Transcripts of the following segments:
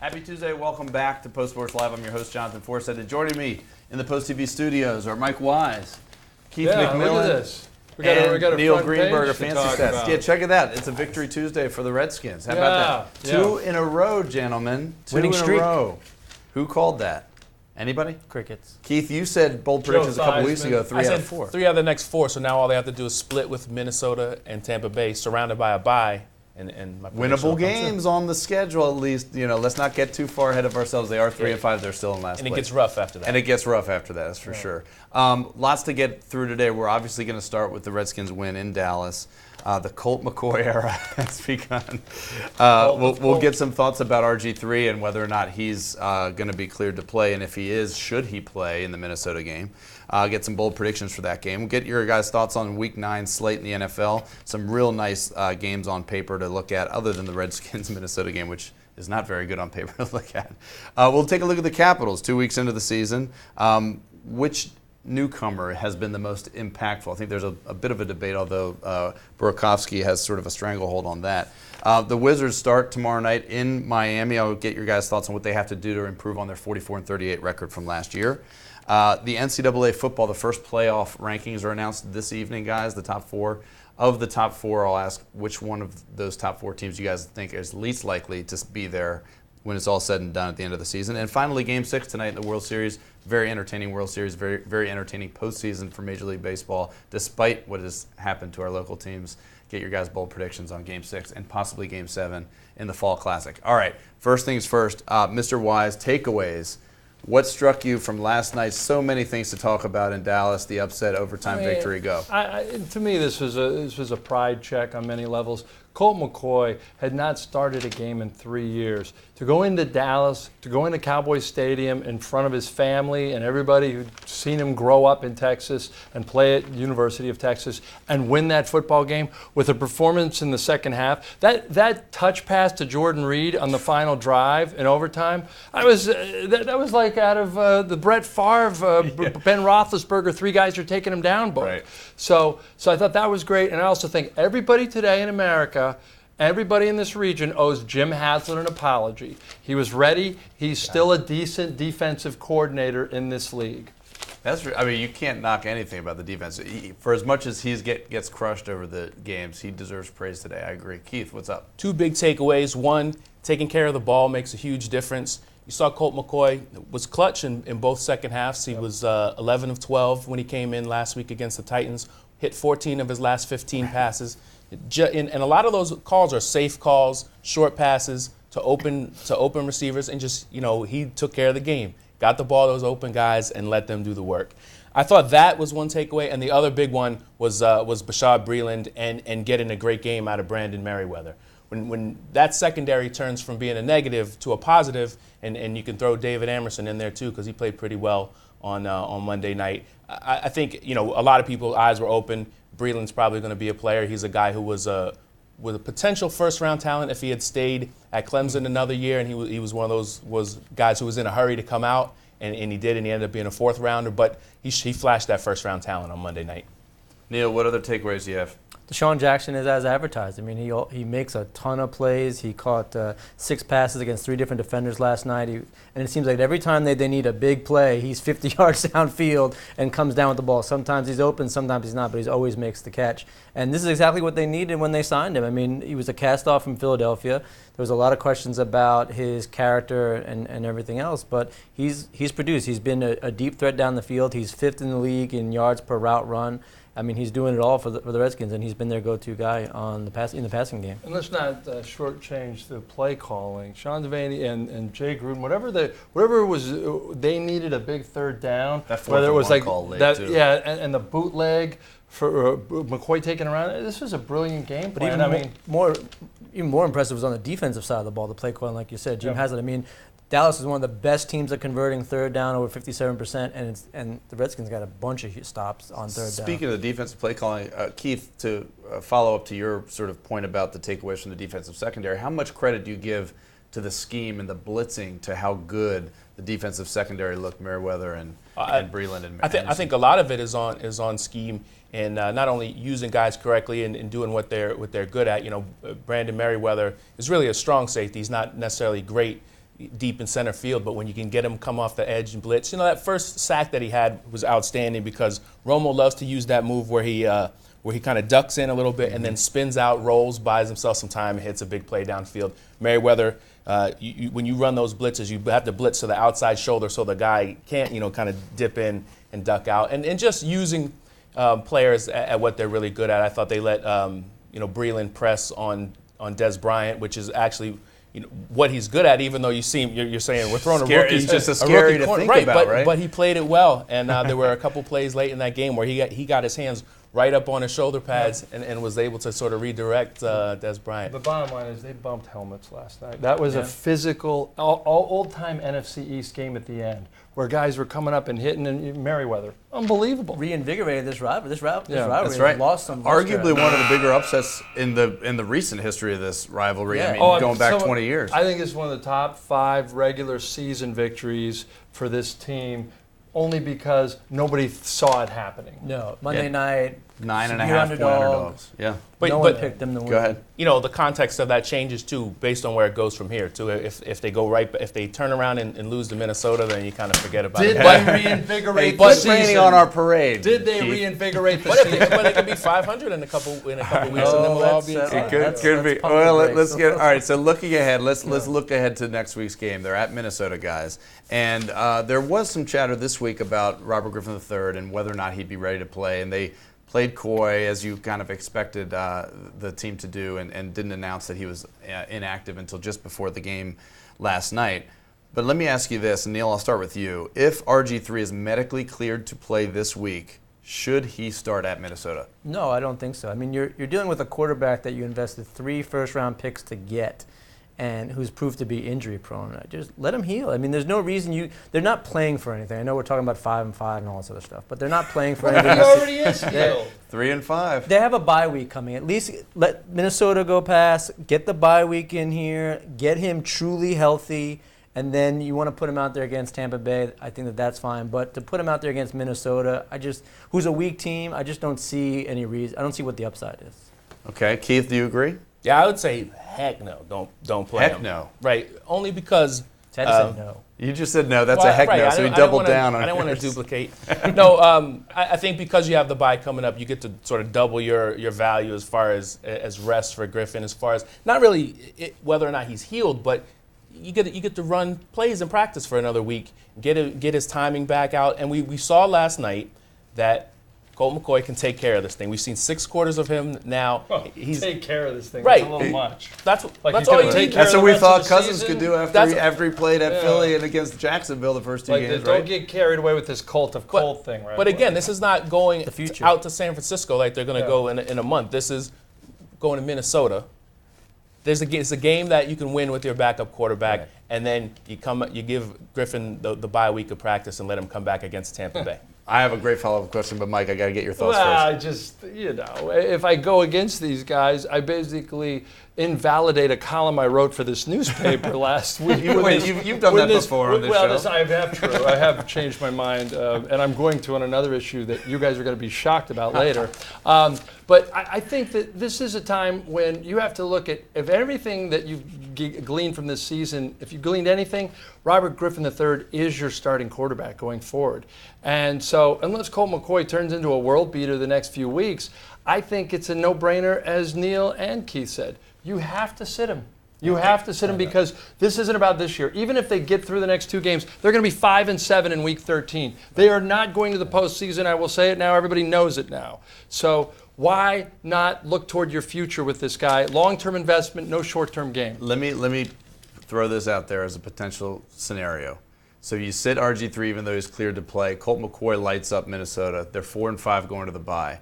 Happy Tuesday. Welcome back to Post Sports Live. I'm your host, Jonathan Forsythe. And joining me in the Post TV studios are Mike Wise, Keith McMillan, look at this. We got a Neil front Greenberg of page to Fancy talk Stats. about. Yeah, check it out. It's a Victory Tuesday for the Redskins. How about that? Yeah. 2 in a row, gentlemen. 2 Winning in streak. a row. Who called that? Anybody? Crickets. Keith, you said bold predictions a couple weeks ago, 3 out of 4. 3 out of the next 4, so now all they have to do is split with Minnesota and Tampa Bay, surrounded by a bye. And my prediction will Winnable come games true. on the schedule, at least. You know, let's not get too far ahead of ourselves. They are 3 and 5. They're still in last And place. it gets rough after that. And it gets rough after that, that's for sure. Lots to get through today. We're obviously going to start with the Redskins win in Dallas. The Colt McCoy era has begun. We'll get some thoughts about RG3 and whether or not he's going to be cleared to play, and if he is, should he play in the Minnesota game. Get some bold predictions for that game. We'll get your guys' thoughts on Week 9 slate in the NFL. Some real nice games on paper to look at, other than the Redskins-Minnesota game, which is not very good on paper to look at. We'll take a look at the Capitals 2 weeks into the season. Which newcomer has been the most impactful? I think there's a bit of a debate, although Burakovsky has sort of a stranglehold on that. The Wizards start tomorrow night in Miami. I'll get your guys' thoughts on what they have to do to improve on their 44-38 record from last year. The NCAA football, the first playoff rankings are announced this evening, guys, the top 4. Of the top 4, I'll ask which one of those top 4 teams you guys think is least likely to be there when it's all said and done at the end of the season. And finally, Game 6 tonight in the World Series. Very entertaining World Series, very, very entertaining postseason for Major League Baseball, despite what has happened to our local teams. Get your guys' bold predictions on Game 6 and possibly Game 7 in the Fall Classic. All right, first things first, Mr. Wise, takeaways. What struck you from last night? So many things to talk about in Dallas, the upset, overtime victory, go. To me, this was a pride check on many levels. Colt McCoy had not started a game in 3 years. To go into Dallas, to go into Cowboys Stadium in front of his family and everybody who'd seen him grow up in Texas and play at University of Texas and win that football game with a performance in the second half, that touch pass to Jordan Reed on the final drive in overtime, that was like out of the Brett Favre, Ben Roethlisberger, 3 guys are taking him down book. Right. So I thought that was great, and I also think everybody today in America, everybody in this region owes Jim Haslett an apology. He was ready. He's still a decent defensive coordinator in this league. You can't knock anything about the defense. For as much as he gets crushed over the games, he deserves praise today. I agree. Keith, what's up? 2 big takeaways. One, taking care of the ball makes a huge difference. You saw Colt McCoy was clutch in both second halves. He was 11 of 12 when he came in last week against the Titans, hit 14 of his last 15 passes. And a lot of those calls are safe calls, short passes to open receivers, and just, he took care of the game. Got the ball to those open guys and let them do the work. I thought that was one takeaway, and the other big one was Bashaud Breeland and getting a great game out of Brandon Merriweather. When that secondary turns from being a negative to a positive, and you can throw David Amerson in there too because he played pretty well on Monday night. I think a lot of people's eyes were open. Breeland's probably going to be a player. He's a guy who was with a potential first-round talent if he had stayed at Clemson another year, and he was one of those guys who was in a hurry to come out, and he did, and he ended up being a fourth-rounder. But he flashed that first-round talent on Monday night. Neil, what other takeaways do you have? Deshaun Jackson is as advertised. I mean, he makes a ton of plays. He caught 6 passes against 3 different defenders last night. And it seems like every time they need a big play, he's 50 yards downfield and comes down with the ball. Sometimes he's open, sometimes he's not, but he always makes the catch. And this is exactly what they needed when they signed him. I mean, he was a cast-off from Philadelphia. There was a lot of questions about his character and everything else, but he's produced. He's been a deep threat down the field. He's 5th in the league in yards per route run. I mean, he's doing it all for the Redskins, and he's been their go-to guy in the passing game. And let's not shortchange the play calling. Sean Devaney and Jay Gruden, whatever it was, they needed a big third down. Whether it was like call late too. Yeah, and the bootleg for McCoy taking around. This was a brilliant game plan. But even more impressive was on the defensive side of the ball, the play calling, like you said. Jim Haslett. I mean, Dallas is one of the best teams at converting third down, over 57%, and the Redskins got a bunch of stops on third down. Speaking of the defensive play calling, Keith, to follow up to your sort of point about the takeaways from the defensive secondary, how much credit do you give to the scheme and the blitzing to how good the defensive secondary looked, Merriweather and Breeland and I think a lot of it is on scheme and not only using guys correctly and doing what they're good at. Brandon Merriweather is really a strong safety. He's not necessarily great deep in center field, but when you can get him come off the edge and blitz, that first sack that he had was outstanding because Romo loves to use that move where he kind of ducks in a little bit and then spins out, rolls, buys himself some time, and hits a big play downfield. Merriweather, when you run those blitzes, you have to blitz to the outside shoulder so the guy can't, kind of dip in and duck out. And just using players at what they're really good at. I thought they let, Breland press on Des Bryant, which is actually what he's good at, even though you're saying we're throwing a rookie. It's just a scary to think about, right? But he played it well, and there were a couple plays late in that game where he got his hands right up on his shoulder pads and was able to sort of redirect Des Bryant. The bottom line is they bumped helmets last night. That was a physical, old-time NFC East game at the end where guys were coming up and hitting, and Merriweather, unbelievable. Reinvigorated this rivalry. This rivalry that's right. Lost some. Arguably one of the bigger upsets in the recent history of this rivalry. Yeah. Going back 20 years. I think it's one of the top 5 regular season victories for this team, only because nobody saw it happening. No, Monday night. 9.5 point underdogs. Yeah. No one picked them to win. Go ahead. The context of that changes too, based on where it goes from here. Too, if they turn around and lose to Minnesota, then you kind of forget about it. Did they reinvigorate the season? Raining on our parade. Did they reinvigorate the season? But it could be 500 in a couple weeks, and then we'll all be. It could be. Well, let's get. All right. So looking ahead, let's look ahead to next week's game. They're at Minnesota, guys, and there was some chatter this week about Robert Griffin III and whether or not he'd be ready to play, and they played coy, as you kind of expected the team to do, and didn't announce that he was inactive until just before the game last night. But let me ask you this, and Neil, I'll start with you. If RG3 is medically cleared to play this week, should he start at Minnesota? No, I don't think so. I mean, you're dealing with a quarterback that you invested 3 first-round picks to get, and who's proved to be injury prone. Just let him heal. I mean, there's no reason they're not playing for anything. I know we're talking about 5-5 and all this other stuff, but they're not playing for anything. He already is healed. 3-5. They have a bye week coming. At least let Minnesota go past, get the bye week in here, get him truly healthy, and then you want to put him out there against Tampa Bay. I think that's fine. But to put him out there against Minnesota, who's a weak team, I just don't see any reason. I don't see what the upside is. Okay, Keith, do you agree? Yeah, I would say heck no. Don't play him. Heck no. Right. Only because Ted said no. You just said no. That's a heck no. So we doubled down on it. I don't want to duplicate. No, I think because you have the bye coming up, you get to sort of double your value as far as rest for Griffin, as far as not really whether or not he's healed, but you get to run plays in practice for another week, get his timing back out. And we saw last night that Colt McCoy can take care of this thing. We've seen 6 quarters of him now. He's take care of this thing. Right. That's a little much. That's all you need. That's what we thought Cousins could do after he played at Philly and against Jacksonville the first 2 games. Don't get carried away with this cult thing, right? But again, this is not going out to San Francisco like they're going to go in a month. This is going to Minnesota. It's a game that you can win with your backup quarterback, and then you give Griffin the bye week of practice and let him come back against Tampa Bay. I have a great follow-up question, but Mike, I got to get your thoughts first. If I go against these guys, I basically invalidate a column I wrote for this newspaper last week. You've done that before on this show. I have changed my mind, and I'm going to on another issue that you guys are going to be shocked about later. But I think that this is a time when you have to look at, if everything that you've gleaned from this season, if you gleaned anything, Robert Griffin III is your starting quarterback going forward. And so unless Colt McCoy turns into a world beater the next few weeks, I think it's a no-brainer, as Neil and Keith said. You have to sit him. You have to sit him because this isn't about this year. Even if they get through the next 2 games, they're going to be 5-7 in Week 13. They are not going to the postseason. I will say it now. Everybody knows it now. So why not look toward your future with this guy? Long-term investment, no short-term gain. Let me throw this out there as a potential scenario. So you sit RG3 even though he's cleared to play. Colt McCoy lights up Minnesota. They're 4-5 going to the bye.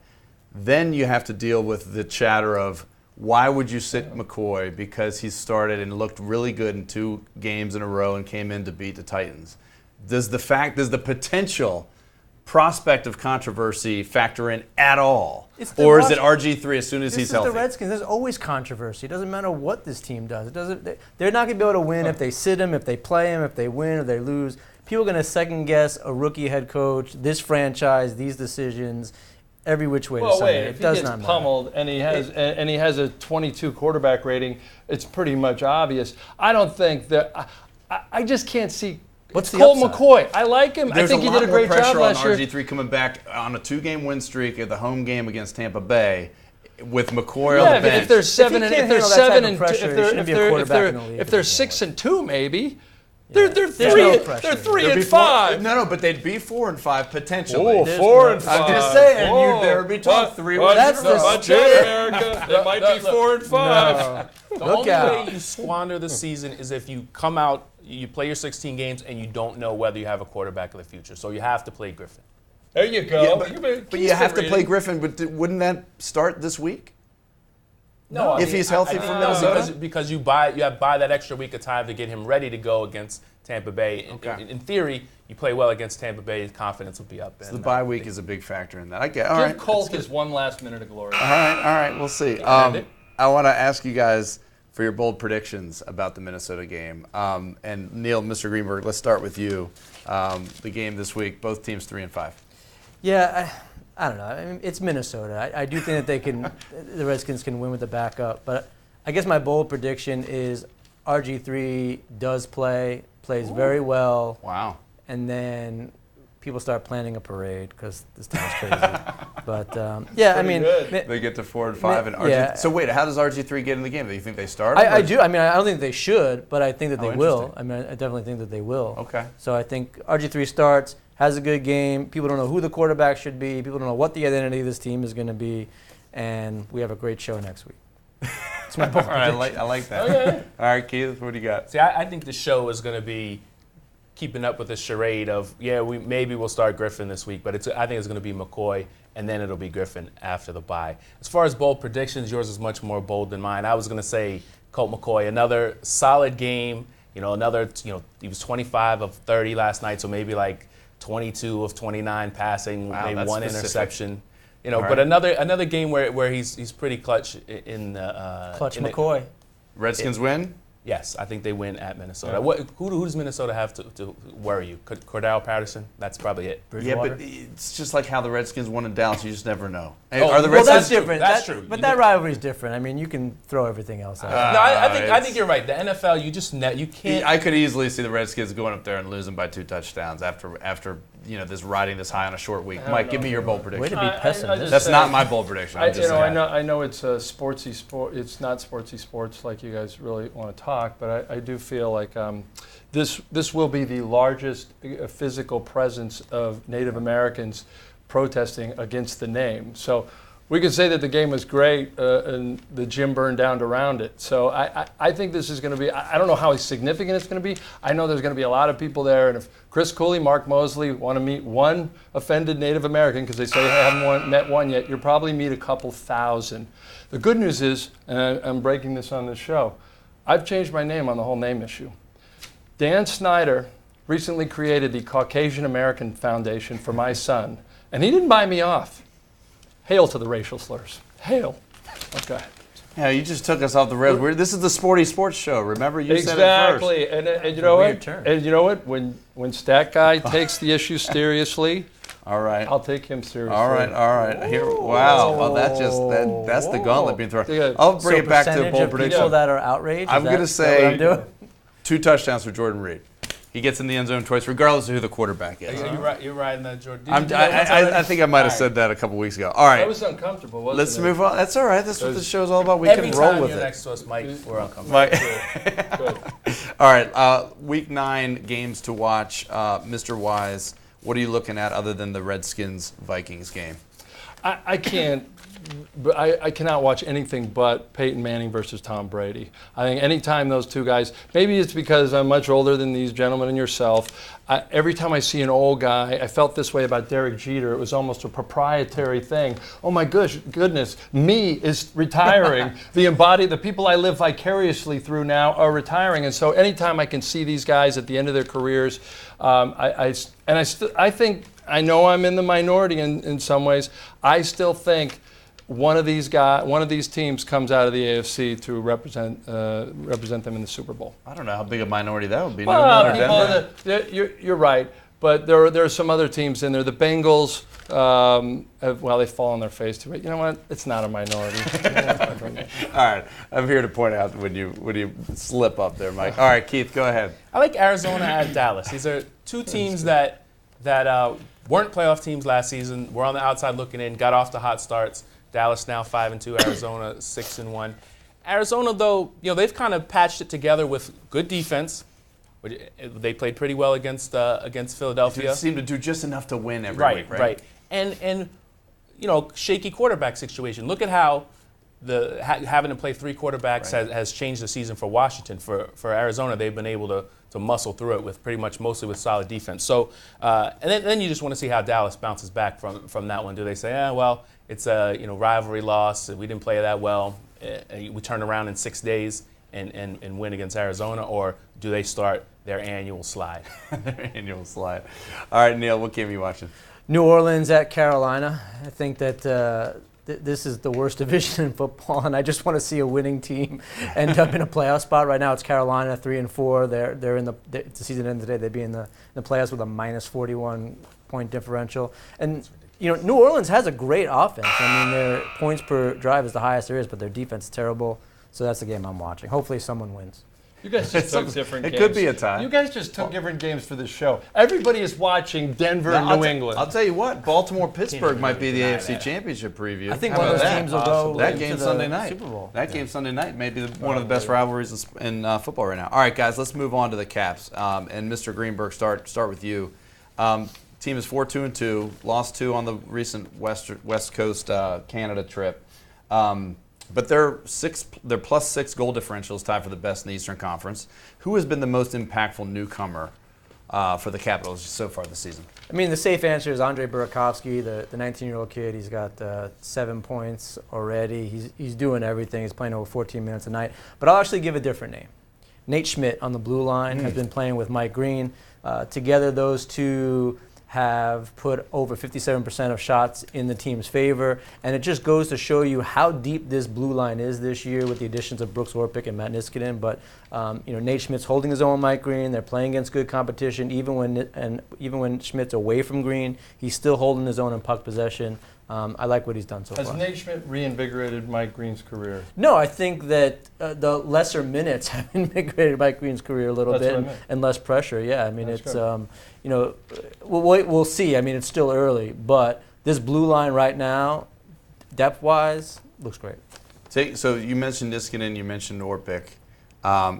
Then you have to deal with the chatter of, why would you sit McCoy? Because he started and looked really good in 2 games in a row and came in to beat the Titans. Does the potential prospect of controversy factor in at all? Or is it RG3 as soon as he's healthy? This is the Redskins. There's always controversy. It doesn't matter what this team does. They're not going to be able to win if they sit him, if they play him, if they win or they lose. People are going to second guess a rookie head coach, this franchise, these decisions, every which way to Sunday. If he gets pummeled and he has a 22 quarterback rating, it's pretty much obvious. I don't think that. I just can't see. What's the Colt upside? McCoy? I like him. There's I think a he lot did a more great job pressure last on year. RG3 coming back on a 2-game win streak at the home game against Tampa Bay with McCoy on Yeah, the bench. if there's If he can't handle that type of pressure, he shouldn't be a quarterback in the league if to they're begin 6-2, maybe. Yeah. They're There's three. no They're pressure. 3-5. No, but they'd be 4-5 potentially. Oh, There's 4-5. I'm just saying, there would be talk 3 wins. That's in a row. the Watch out, America. They might be 4-5. The Look only out. way you squander the season is if you come out, you play your 16 games, and you don't know whether you have a quarterback of the future. So you have to play Griffin. There you go. Yeah, but you have to play Griffin, but wouldn't that start this week? No, If he's healthy from Minnesota? because you buy that extra week of time to get him ready to go against Tampa Bay. Okay. In theory, you play well against Tampa Bay, his confidence will be up. The bye week is a big factor in that. I get. All Give right. Colt his one last minute of glory. All right. We'll see. Andy? I want to ask you guys for your bold predictions about the Minnesota game. And Neil, Mr. Greenberg, let's start with you. The game this week, both teams 3-5. Yeah, I don't know. I mean, it's Minnesota. I do think that the Redskins can win with the backup. But I guess my bold prediction is RG3 plays very well, Wow. and then people start planning a parade because this town's crazy. But yeah, I mean, They get to 4-5, and RG. Yeah. So wait, how does RG3 get in the game? Do you think they start? I do. I mean, I don't think they should, but I think that Oh, they will. interesting. I mean, I definitely think that they will. Okay. So I think RG3 starts, has a good game. People don't know who the quarterback should be. People don't know what the identity of this team is going to be, and we have a great show next week. It's my bold All right, prediction. I like that. Okay. All right, Keith, what do you got? See, I think the show is going to be keeping up with the charade of, maybe we'll start Griffin this week, but I think it's going to be McCoy, and then it'll be Griffin after the bye. As far as bold predictions, yours is much more bold than mine. I was going to say Colt McCoy, another solid game. He was 25 of 30 last night, so maybe like 22 of 29 passing, Wow, maybe that's one specific. interception. All But right. another game where he's pretty clutch in Clutch in McCoy. Redskins win? Yes, I think they win at Minnesota. Who does Minnesota have to worry you? Cordell Patterson? That's probably it. Bridgewater. Yeah, but it's just like how the Redskins won in Dallas. You just never know. Hey, Oh, are the well, Well, that's Redskins? different. That's true. But You that do- rivalry is different. I mean, you can throw everything else out. No, I it's- think you're right. The NFL, you just you can't. I could easily see the Redskins going up there and losing by 2 touchdowns after this riding this high on a short week. Mike, give me your bold Way prediction. to be pessimistic. That's not my bold prediction. I'm just saying. I know it's a sportsy sport. It's not sportsy sports like you guys really want to talk, but I do feel like this will be the largest physical presence of Native Americans protesting against the name. So we can say that the game was great and the gym burned down around it. So I think this is going to be, I don't know how significant it's going to be. I know there's going to be a lot of people there. And if Chris Cooley, Mark Mosley want to meet one offended Native American because they say they haven't met one yet, you'll probably meet a couple thousand. The good news is, and I'm breaking this on this show, I've changed my name on the whole name issue. Dan Snyder recently created the Caucasian American Foundation for my son, and he didn't buy me off. Hail to the racial slurs. Hail. Okay. Yeah, you just took us off the rails. This is the Sporty Sports Show. Remember, you said it first. Exactly. And you know weird what? term. And you know what? When Stat Guy takes the issue seriously, All right. I'll take him seriously. All right. Here, wow. Well, that's the gauntlet being thrown. Yeah. I'll bring it back to percentage bold of prediction. people that are outraged. I'm gonna going say- to say 2 touchdowns for Jordan Reed. He gets in the end zone twice, regardless of who the quarterback is. You're riding that, Jordan. I think I might have said that a couple weeks ago. All That right, was uncomfortable, wasn't let's it? move on. That's all right. That's what the show's all about. We Every can roll time with you're it. next to us, Mike, we're uncomfortable. Mike. Good. All right, week 9 games to watch. Mr. Wise, what are you looking at other than the Redskins-Vikings game? I can't. But I cannot watch anything but Peyton Manning versus Tom Brady. I think anytime those two guys, maybe it's because I'm much older than these gentlemen and yourself, every time I see an old guy, I felt this way about Derek Jeter. It was almost a proprietary thing. Oh my goodness, me is retiring. The people I live vicariously through now are retiring. And so anytime I can see these guys at the end of their careers, I think, I know I'm in the minority in some ways, I still think one of these teams comes out of the AFC to represent them in the Super Bowl. I don't know how big a minority that would be. Well, New England or Denver? you're right, but there are some other teams in there. The Bengals, they fall on their face to it. You know what? It's not a minority. All right, I'm here to point out when you slip up there, Mike. All right, Keith, go ahead. I like Arizona at Dallas. These are two teams that weren't playoff teams last season. Were on the outside looking in, got off to hot starts. Dallas now 5-2, Arizona 6-1. Arizona, though, they've kind of patched it together with good defense. They played pretty well against Philadelphia. They seem to do just enough to win every week, right? Right. And shaky quarterback situation. Look at how having to play three quarterbacks has changed the season for Washington. For Arizona, they've been able to muscle through it with mostly with solid defense. So and then you just want to see how Dallas bounces back from that one. Do they say, well, it's a rivalry loss, we didn't play that well, we turn around in 6 days and win against Arizona, or do they start their annual slide? Their annual slide. All right, Neil, what game are you watching? New Orleans at Carolina. I think that this is the worst division in football, and I just want to see a winning team end up in a playoff spot. Right now, it's Carolina 3-4. They're in the season ends today. They'd be in the playoffs with a minus 41 point differential. And New Orleans has a great offense. I mean, their points per drive is the highest there is, but their defense is terrible. So that's the game I'm watching. Hopefully, someone wins. You guys just took different games. It could be a tie. You guys just took different games for this show. Everybody is watching Denver and New England. I'll tell you what, Baltimore-Pittsburgh might be the AFC Championship preview. I think one of those teams will go that game Sunday night. Super Bowl. That game Sunday night may be one of the best rivalries in football right now. All right, guys, let's move on to the Caps. And Mr. Greenberg, start with you. Team is 4-2-2, lost 2 on the recent West Coast Canada trip. But their +6 goal differential is tied for the best in the Eastern Conference. Who has been the most impactful newcomer for the Capitals so far this season? I mean, the safe answer is Andre Burakovsky, the 19-year-old kid. He's got 7 points already. He's doing everything. He's playing over 14 minutes a night. But I'll actually give a different name. Nate Schmidt on the blue line has been playing with Mike Green. Together, those two have put over 57% of shots in the team's favor, and it just goes to show you how deep this blue line is this year with the additions of Brooks Orpik and Matt Niskanen. But Nate Schmidt's holding his own with Mike Green. They're playing against good competition, even when Schmidt's away from Green, he's still holding his own in puck possession. I like what he's done so far. Has Nate Schmidt reinvigorated Mike Green's career? No, I think that the lesser minutes have invigorated Mike Green's career a little bit and less pressure. Yeah, I mean, it's we'll see. I mean, it's still early, but this blue line right now, depth-wise, looks great. So you mentioned Niskanen, you mentioned Orpik.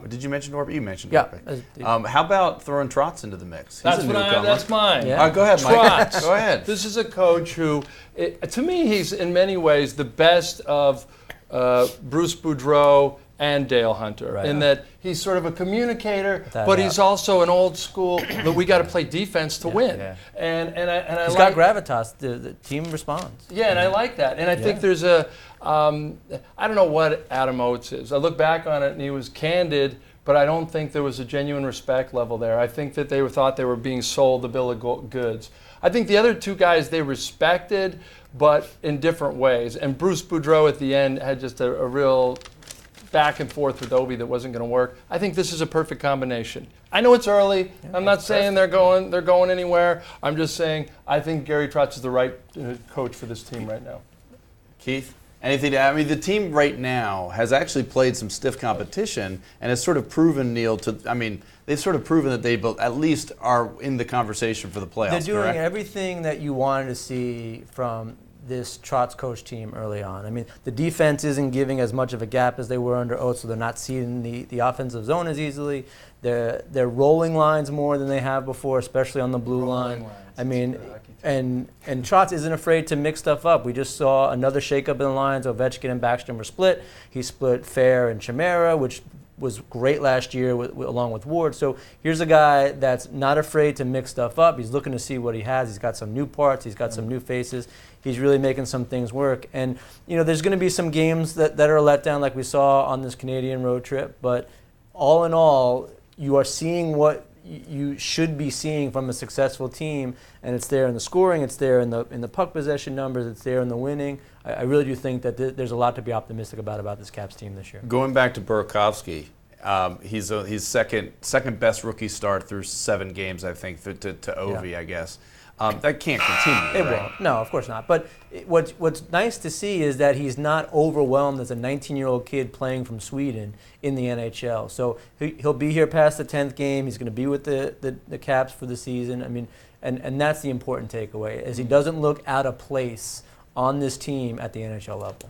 Did you mention Orpik? You mentioned yeah. Orpik. How about throwing Trotz into the mix? That's mine. Yeah. All right, go ahead, Mike. Trotz. Go ahead. This is a coach who, to me, he's in many ways the best of Bruce Boudreau and Dale Hunter, in that he's sort of a communicator, but he's also an old school. That we got to play defense to win, and I he's got gravitas. The team responds. Yeah, and I like that, and I think there's a. I don't know what Adam Oates is. I look back on it, and he was candid, but I don't think there was a genuine respect level there. I think that they thought they were being sold the bill of goods. I think the other two guys they respected, but in different ways. And Bruce Boudreau at the end had just a real back and forth with Ovi that wasn't going to work. I think this is a perfect combination. I know it's early. I'm not saying they're going anywhere. I'm just saying I think Gary Trotz is the right coach for this team right now. Keith, anything to add? I mean, the team right now has actually played some stiff competition and has sort of proven, Neil, they've sort of proven that they at least are in the conversation for the playoffs. They're doing correct? everything that you wanted to see from this Trotz coach team early on. I mean, the defense isn't giving as much of a gap as they were under Oates, so they're not seeing the offensive zone as easily. They're rolling lines more than they have before, especially on the blue line. I mean, and Trotz isn't afraid to mix stuff up. We just saw another shakeup in the lines. Ovechkin and Backstrom were split. He split Fair and Chimera, which was great last year along with Ward. So here's a guy that's not afraid to mix stuff up. He's looking to see what he has. He's got some new parts. He's got some new faces. He's really making some things work. And, there's going to be some games that are a letdown like we saw on this Canadian road trip. But all in all, you are seeing what you should be seeing from a successful team, and it's there in the scoring, it's there in the puck possession numbers, it's there in the winning. I really do think that there's a lot to be optimistic about this Caps team this year. Going back to Burakovsky, he's second best rookie start through 7 games, I think, to Ovi, I guess. That can't continue. It won't. No, of course not. But what's nice to see is that he's not overwhelmed as a 19-year-old kid playing from Sweden in the NHL. So he'll be here past the 10th game. He's going to be with the Caps for the season. I mean, and that's the important takeaway, is he doesn't look out of place on this team at the NHL level.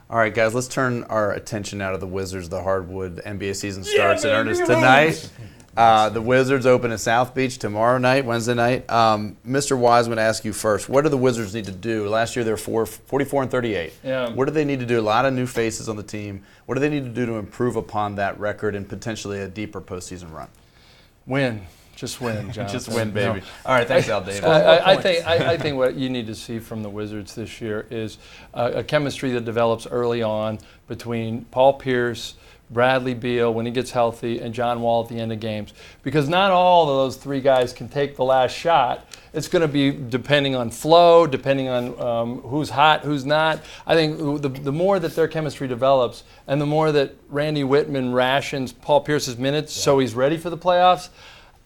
All right, guys, let's turn our attention out of the Wizards. The hardwood NBA season starts in earnest tonight. The Wizards open at South Beach tomorrow night, Wednesday night. Mr. Wise, I'm going to ask you first. What do the Wizards need to do? Last year they were 44-38. Yeah. What do they need to do? A lot of new faces on the team. What do they need to do to improve upon that record and potentially a deeper postseason run? Win. Just win, John. Just win, baby. No. All right, thanks, Al Davis. I think what you need to see from the Wizards this year is a chemistry that develops early on between Paul Pierce, Bradley Beal when he gets healthy, and John Wall at the end of games. Because not all of those three guys can take the last shot. It's going to be depending on flow, depending on who's hot, who's not. I think the more that their chemistry develops and the more that Randy Whitman rations Paul Pierce's minutes so he's ready for the playoffs,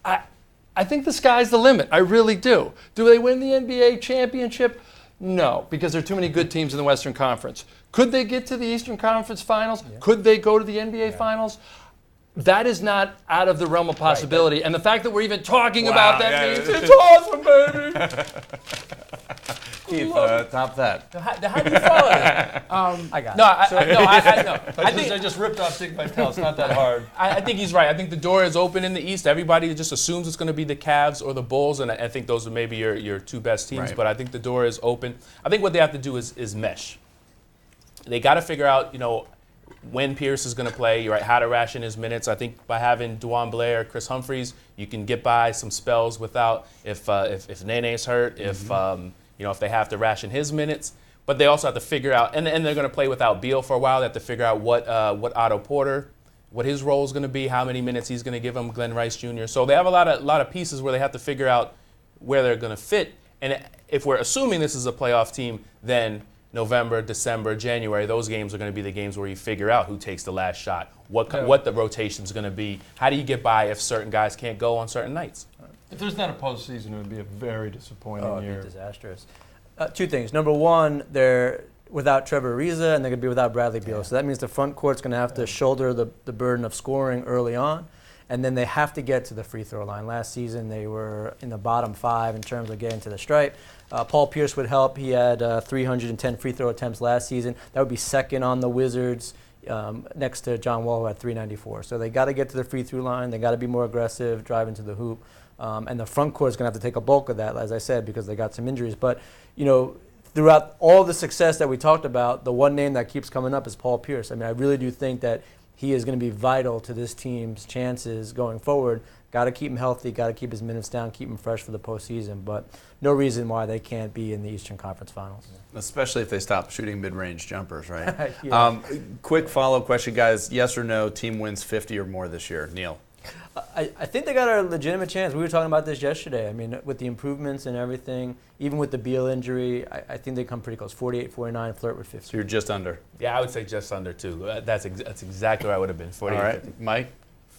I think the sky's the limit. I really do. Do they win the NBA championship? No, because there are too many good teams in the Western Conference. Could they get to the Eastern Conference Finals? Yeah. Could they go to the NBA Finals? That is not out of the realm of possibility. Right. And the fact that we're even talking about that means it's awesome, baby. Keith, top that. How do you follow it? I got it. I think I just ripped off Sig Vitale. It's not that hard. I think he's right. I think the door is open in the East. Everybody just assumes it's going to be the Cavs or the Bulls, and I think those are maybe your two best teams. Right. But I think the door is open. I think what they have to do is mesh. They got to figure out, when Pierce is going to play, you're right, how to ration his minutes. I think by having Dwan Blair, Chris Humphries, you can get by some spells without if Nene's hurt, if they have to ration his minutes. But they also have to figure out, and they're going to play without Beal for a while. They have to figure out what Otto Porter, what his role is going to be, how many minutes he's going to give him, Glenn Rice Jr. So they have a lot of pieces where they have to figure out where they're going to fit. And if we're assuming this is a playoff team, then November, December, January, those games are going to be the games where you figure out who takes the last shot, what the rotation is going to be, how do you get by if certain guys can't go on certain nights. If there's not a postseason, it would be a very disappointing year. It'd be disastrous. Two things. Number one, they're without Trevor Ariza, and they're going to be without Bradley Beal. So that means the front court's going to have to shoulder the burden of scoring early on, and then they have to get to the free throw line. Last season, they were in the bottom 5 in terms of getting to the stripe. Paul Pierce would help. He had 310 free throw attempts last season. That would be second on the Wizards, next to John Wall, who had 394. So they got to get to the free throw line. They got to be more aggressive, drive into the hoop. And the front court is going to have to take a bulk of that, as I said, because they got some injuries. But, throughout all the success that we talked about, the one name that keeps coming up is Paul Pierce. I mean, I really do think that he is going to be vital to this team's chances going forward. Got to keep him healthy, got to keep his minutes down, keep him fresh for the postseason. But no reason why they can't be in the Eastern Conference Finals. Especially if they stop shooting mid-range jumpers, right? Yeah. Quick follow-up question, guys. Yes or no, team wins 50 or more this year? Neil? I think they got a legitimate chance. We were talking about this yesterday. I mean, with the improvements and everything, even with the Beal injury, I think they come pretty close. 48, 49, flirt with 50. So you're just under? Yeah, I would say just under 2. That's exactly where I would have been, 48. All right, 50. Mike?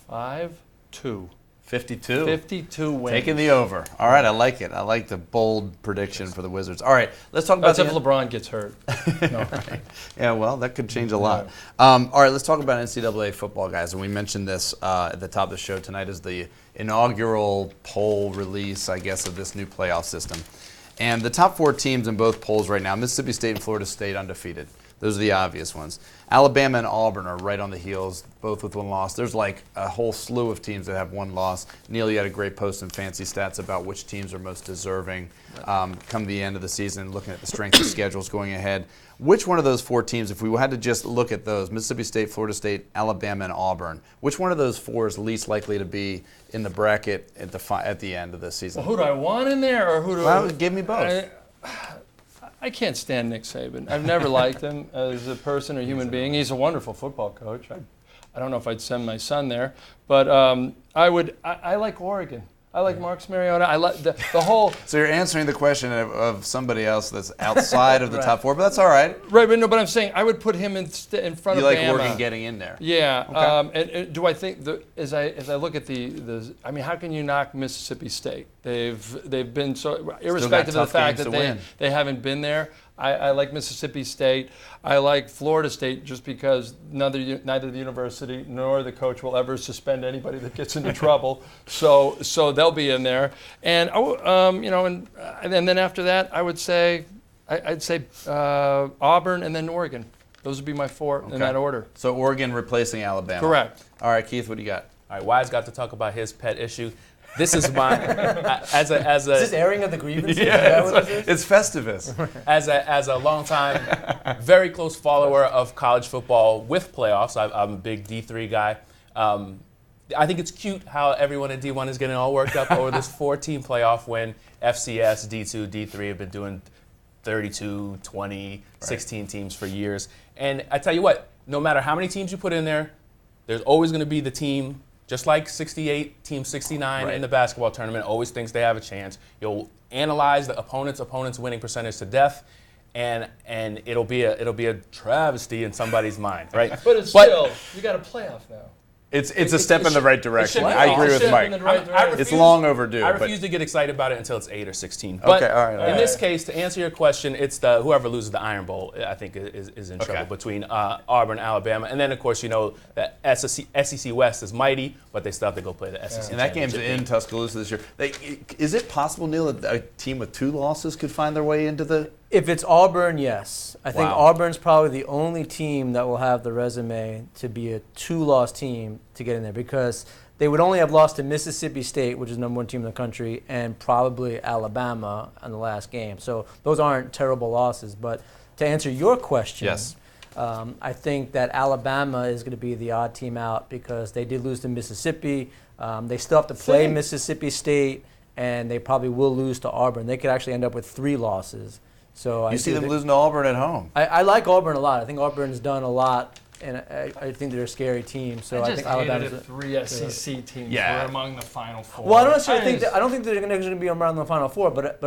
5-2. 52? 52 wins. Taking the over. All right, I like it. I like the bold prediction for the Wizards. All right, let's talk about Except if LeBron gets hurt. No. Right. Yeah, well, that could change a lot. All right, let's talk about NCAA football, guys. And we mentioned this at the top of the show. Tonight is the inaugural poll release, I guess, of this new playoff system. And the top 4 teams in both polls right now, Mississippi State and Florida State, undefeated. Those are the obvious ones. Alabama and Auburn are right on the heels, both with 1 loss. There's like a whole slew of teams that have 1 loss. Neil, you had a great post in Fancy Stats about which teams are most deserving come the end of the season, looking at the strength of schedules going ahead. Which one of those 4 teams, if we had to just look at those, Mississippi State, Florida State, Alabama, and Auburn, which one of those 4 is least likely to be in the bracket at the end of the season? Well, who do I want in there, or who do well, give me both. I can't stand Nick Saban. I've never liked him as a person or human being. He's a wonderful football coach. I don't know if I'd send my son there, but I like Oregon. I like Marcus Mariota. I like the whole. So you're answering the question of somebody else that's outside of the top 4, but that's all right. Right, but I'm saying I would put him in front of Bama. You like Oregon getting in there? Yeah. Okay. And do I think as I look at I mean, how can you knock Mississippi State? They've been so, irrespective of the fact that they haven't been there. I like Mississippi State. I like Florida State just because neither the university nor the coach will ever suspend anybody that gets into trouble. So they'll be in there. And and then after that, I'd say Auburn and then Oregon. Those would be my four in that order. So Oregon replacing Alabama. Correct. All right, Keith, what do you got? All right, Wise got to talk about his pet issue. This is my as a is this airing of the grievances? Yeah, it's Festivus. As a longtime, very close follower of college football with playoffs. I'm a big D3 guy. I think it's cute how everyone at D1 is getting all worked up over this 4-team playoff when FCS, D2, D3 have been doing 32, 20, 16 teams for years. And I tell you what, no matter how many teams you put in there, there's always going to be the team. Just like 68, Team 69 in the basketball tournament always thinks they have a chance. You'll analyze the opponent's winning percentage to death, and it'll be a travesty in somebody's mind, right? But still, you got a playoff now. It's a step in the right direction. I agree with Mike. It's long overdue. I refuse to get excited about it until it's 8 or 16. But all right. In this case, to answer your question, it's the whoever loses the Iron Bowl, I think, is in trouble between Auburn, Alabama, and then of course that SEC West is mighty, but they still have to go play the SEC. And that game's in Tuscaloosa this year. Is it possible, Neil, that a team with 2 losses could find their way into the? If it's Auburn, yes. I think Auburn's probably the only team that will have the resume to be a 2-loss team to get in there because they would only have lost to Mississippi State, which is the #1 team in the country, and probably Alabama in the last game. So those aren't terrible losses. But to answer your question, yes. I think that Alabama is going to be the odd team out because they did lose to Mississippi. They still have to play Mississippi State, and they probably will lose to Auburn. They could actually end up with 3 losses. So you see them losing to Auburn at home. I like Auburn a lot. I think Auburn's done a lot, and I think they're a scary team. So I think Alabama's hated 3 SEC teams were among the Final Four. Well, I don't think they're going to be around the Final Four. But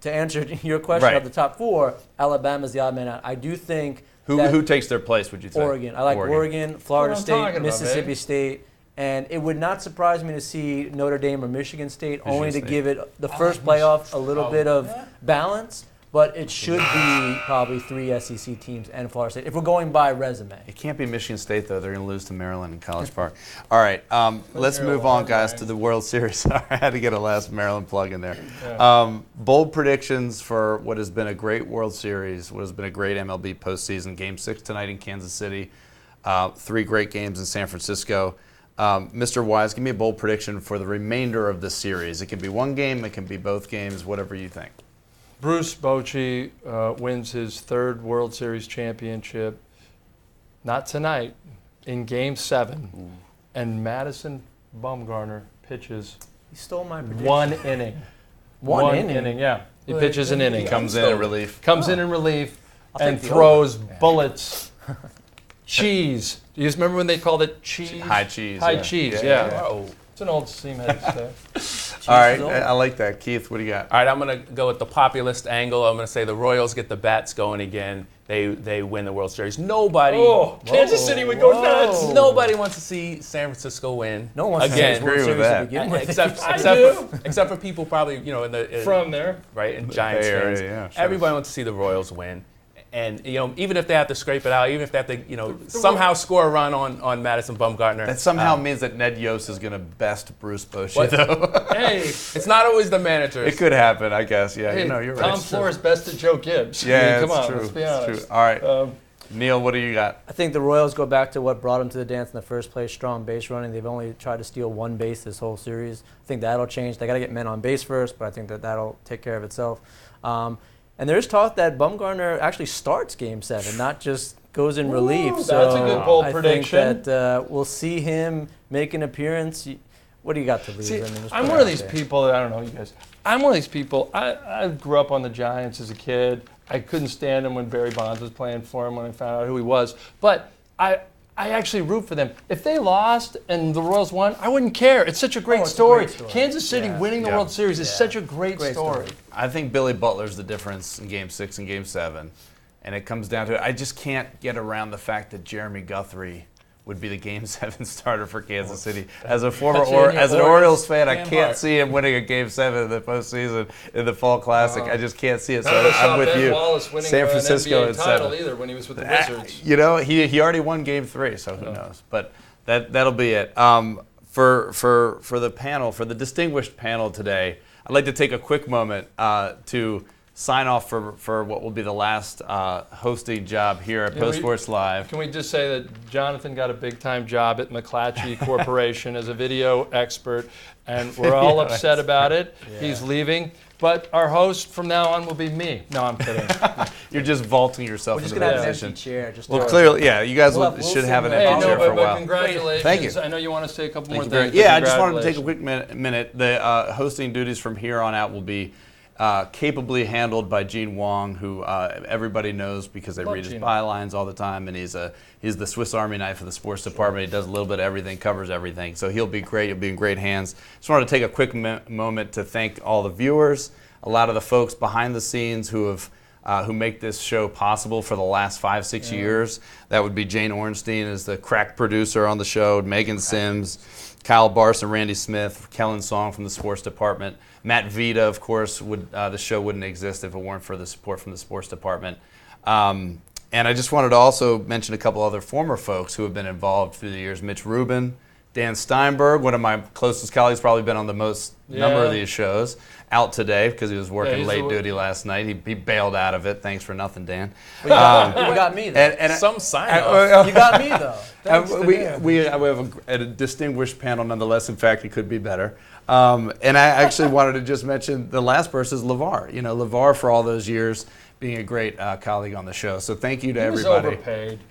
to answer your question of the top 4, Alabama's the odd man out. I do think who takes their place? Would you say? Oregon. I like Oregon, Florida State, Mississippi State. And it would not surprise me to see Notre Dame or Michigan State only to give it the first playoff a little bit of balance. But it should be probably 3 SEC teams and Florida State if we're going by resume. It can't be Michigan State, though. They're going to lose to Maryland in College Park. All right, let's move on, guys, to the World Series. I had to get a last Maryland plug in there. Yeah. Bold predictions for what has been a great World Series, what has been a great MLB postseason. Game 6 tonight in Kansas City. 3 great games in San Francisco. Mr. Wise, give me a bold prediction for the remainder of the series. It can be one game, it can be both games, whatever you think. Bruce Bochy wins his 3rd World Series championship, not tonight, in Game 7. Ooh. And Madison Bumgarner pitches he stole my prediction. 1 inning. One inning, yeah. He pitches an inning. Comes in relief. And throws bullets. Cheese. Do you remember when they called it cheese? High cheese. High cheese, yeah. Oh, it's an old Seaman stuff. All right, I like that. Keith, what do you got? All right, I'm going to go with the populist angle. I'm going to say the Royals get the bats going again. They win the World Series. Kansas City would go nuts. Nobody wants to see San Francisco win. No one wants to see World Series to begin with. Except for people probably in the from there, right, in Giants fans. Yeah, sure. Everybody wants to see the Royals win. And even if they have to scrape it out, even if they have to somehow score a run on Madison Bumgarner, that somehow means that Ned Yost is going to best Bruce Bochy, though. Hey, it's not always the managers. It could happen, I guess. Yeah, hey, you're right. Tom Flores bested Joe Gibbs. Yeah, come on, true. Let's be honest. True. All right, Neil, what do you got? I think the Royals go back to what brought them to the dance in the first place: strong base running. They've only tried to steal 1 base this whole series. I think that'll change. They got to get men on base first, but I think that'll take care of itself. And there's talk that Bumgarner actually starts Game 7, not just goes in relief. So that's a good bold prediction. I think that we'll see him make an appearance. What do you got to lose? See, I'm one of these people that, I don't know you guys. I'm one of these people, I grew up on the Giants as a kid. I couldn't stand him when Barry Bonds was playing for him when I found out who he was. But I actually root for them. If they lost and the Royals won, I wouldn't care. It's such a great story. Kansas City winning the World Series is such a great story. I think Billy Butler's the difference in Game 6 and Game 7. And it comes down to, I just can't get around the fact that Jeremy Guthrie would be the Game 7 starter for Kansas City. As a former That's in your as an Orioles fan, I fan can't heart. see him winning a Game 7 in the postseason in the Fall Classic. I just can't see it. So Never saw I'm with Ben you. Wallace winning San Francisco an at NBA title 7. either when he was with the Wizards. You know, he already won Game 3, so who knows? But that'll be it. For the panel, for the distinguished panel today, I'd like to take a quick moment to sign off for what will be the last hosting job here at Post Sports Live. Can we just say that Jonathan got a big-time job at McClatchy Corporation as a video expert, and we're all upset about it. Yeah. He's leaving. But our host from now on will be me. No, I'm kidding. You're just vaulting yourself We're just into going that to have an position. empty chair. Just Well, clearly, yeah, you guys We'll should have an see. empty chair for a but while. congratulations. Thank you. I know you want to say a couple more Thank you things. very- Yeah, I just wanted to take a quick minute. The hosting duties from here on out will be capably handled by Gene Wong, who everybody knows because they read his bylines all the time, and he's the Swiss Army knife of the sports department. He does a little bit of everything, covers everything. So he'll be great. He'll be in great hands. Just wanted to take a quick moment to thank all the viewers, a lot of the folks behind the scenes who make this show possible for the last 5-6 years. That would be Jane Ornstein as the crack producer on the show, Megan Sims, Kyle Barson, Randy Smith, Kellen Song from the sports department, Matt Vita, of course. The show wouldn't exist if it weren't for the support from the sports department. And I just wanted to also mention a couple other former folks who have been involved through the years. Mitch Rubin, Dan Steinberg, one of my closest colleagues, probably been on the most number of these shows, out today because he was working late duty last night. He bailed out of it. Thanks for nothing, Dan. you got me, though. Some sign off. You got me, though. We have a distinguished panel nonetheless. In fact, it could be better. And I actually wanted to just mention the last person is LeVar. You know, LeVar for all those years being a great colleague on the show. So thank you to everybody.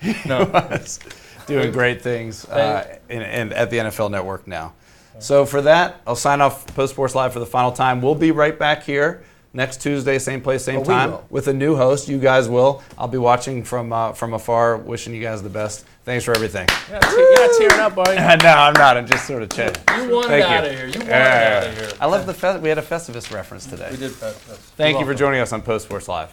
He was overpaid. Doing great things and at the NFL Network now. So for that, I'll sign off Post Sports Live for the final time. We'll be right back here next Tuesday, same place, same time, with a new host. You guys will. I'll be watching from afar, wishing you guys the best. Thanks for everything. You're not tearing up, are you? No, I'm not. I'm just sort of chatting. You wanted out of here. You wanted out of here. I love we had a Festivus reference today. We did. Thank you for joining us on Post Sports Live.